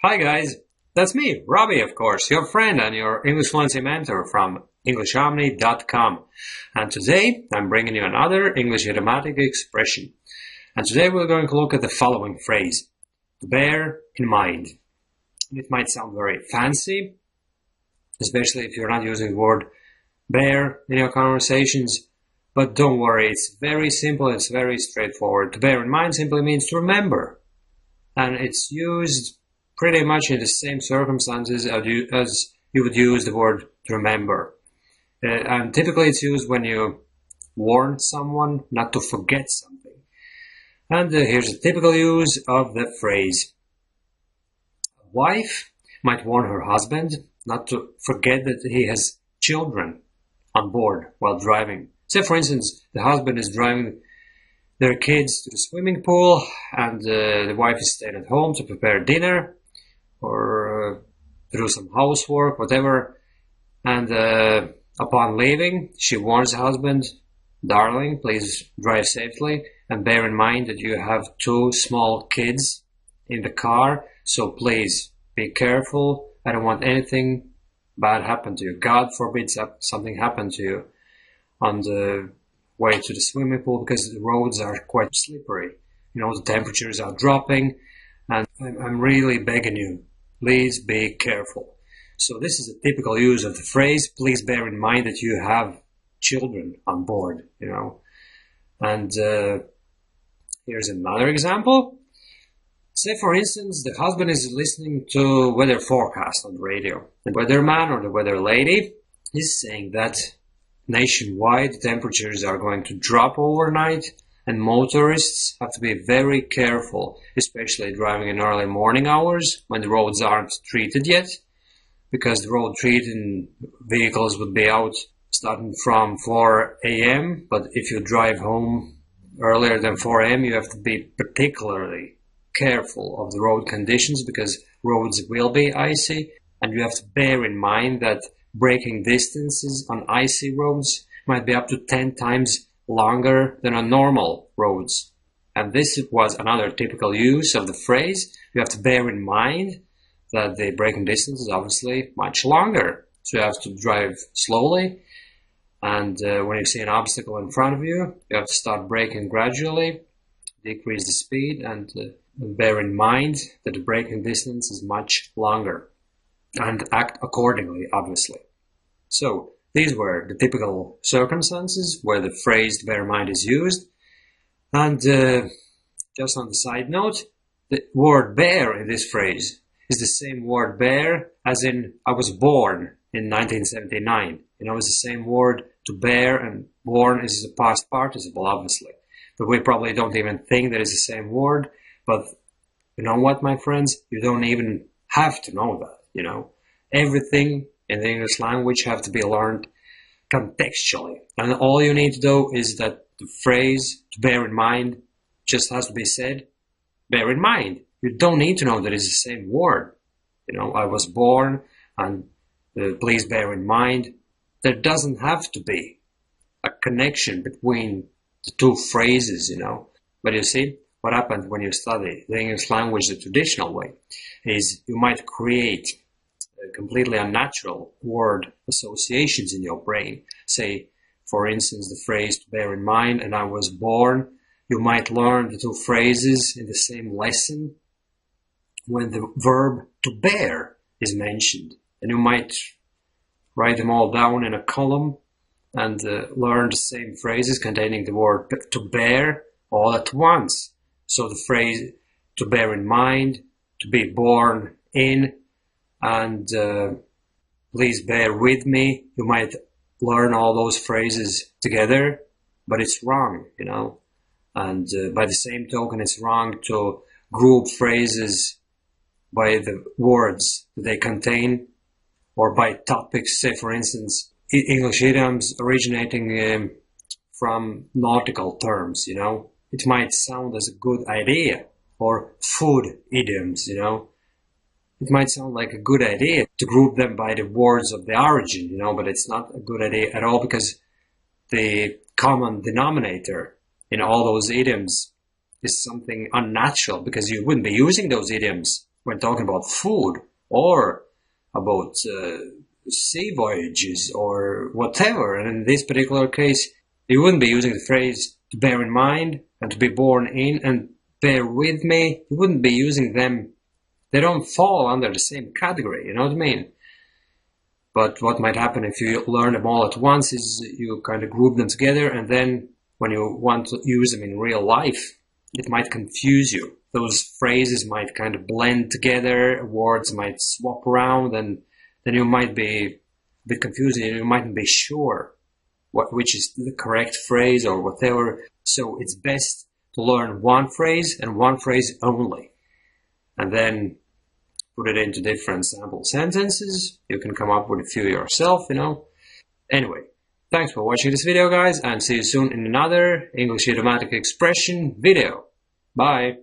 Hi guys, that's me, Robbie, of course, your friend and your English fluency mentor from EnglishHarmony.com. And today I'm bringing you another English idiomatic expression. And today we're going to look at the following phrase, to bear in mind. It might sound very fancy, especially if you're not using the word bear in your conversations, but don't worry, it's very simple, it's very straightforward. To bear in mind simply means to remember, and it's used pretty much in the same circumstances as you would use the word to remember. And typically it's used when you warn someone not to forget something. And here's a typical use of the phrase. A wife might warn her husband not to forget that he has children on board while driving. Say, for instance, the husband is driving their kids to the swimming pool and the wife is staying at home to prepare dinner or do some housework, whatever. And upon leaving, she warns the husband, darling, please drive safely and bear in mind that you have two small kids in the car, so please be careful. I don't want anything bad happen to you. God forbid something happen to you on the way to the swimming pool, because the roads are quite slippery. You know, the temperatures are dropping, and I'm really begging you, please be careful. So this is a typical use of the phrase, please bear in mind that you have children on board, you know. And here's another example. Say, for instance, the husband is listening to weather forecast on the radio. The weatherman or the weather lady is saying that nationwide temperatures are going to drop overnight, and motorists have to be very careful, especially driving in early morning hours when the roads aren't treated yet, because the road treating vehicles would be out starting from 4 a.m. But if you drive home earlier than 4 a.m., you have to be particularly careful of the road conditions, because roads will be icy, and you have to bear in mind that braking distances on icy roads might be up to 10 times longer than on normal roads. And this was another typical use of the phrase. You have to bear in mind that the braking distance is obviously much longer. So you have to drive slowly, and when you see an obstacle in front of you, you have to start braking gradually, decrease the speed, and bear in mind that the braking distance is much longer, and act accordingly, obviously. So these were the typical circumstances where the phrase to bear in mind is used. And just on the side note, the word bear in this phrase is the same word bear as in I was born in 1979. You know, it's the same word. To bear and born is a past participle, obviously. But we probably don't even think that it's the same word. But you know what, my friends? You don't even have to know that, you know. Everything in the English language have to be learned contextually. And all you need to do is that the phrase to bear in mind just has to be said, bear in mind. You don't need to know that it's the same word. You know, I was born and please bear in mind. There doesn't have to be a connection between the two phrases, you know. But you see, what happens when you study the English language the traditional way is you might create completely unnatural word associations in your brain. Say, for instance, the phrase to bear in mind and I was born. You might learn the two phrases in the same lesson when the verb to bear is mentioned. And you might write them all down in a column and learn the same phrases containing the word to bear all at once. So the phrase to bear in mind, to be born in, and please bear with me. You might learn all those phrases together, but it's wrong, you know. And by the same token, it's wrong to group phrases by the words they contain or by topics. Say, for instance, English idioms originating from nautical terms, you know. It might sound as a good idea, or food idioms, you know. It might sound like a good idea to group them by the words of the origin, you know, but it's not a good idea at all, because the common denominator in all those idioms is something unnatural, because you wouldn't be using those idioms when talking about food or about sea voyages or whatever. And in this particular case, you wouldn't be using the phrase to bear in mind and to be borne in and bear with me. You wouldn't be using them. They don't fall under the same category, you know what I mean? But what might happen if you learn them all at once is you kind of group them together, and then when you want to use them in real life, it might confuse you. Those phrases might kind of blend together, words might swap around, and then you might be a bit confused and you mightn't be sure which is the correct phrase or whatever. So it's best to learn one phrase and one phrase only, and then put it into different sample sentences. You can come up with a few yourself, you know. Anyway, thanks for watching this video, guys, and see you soon in another English idiomatic expression video. Bye!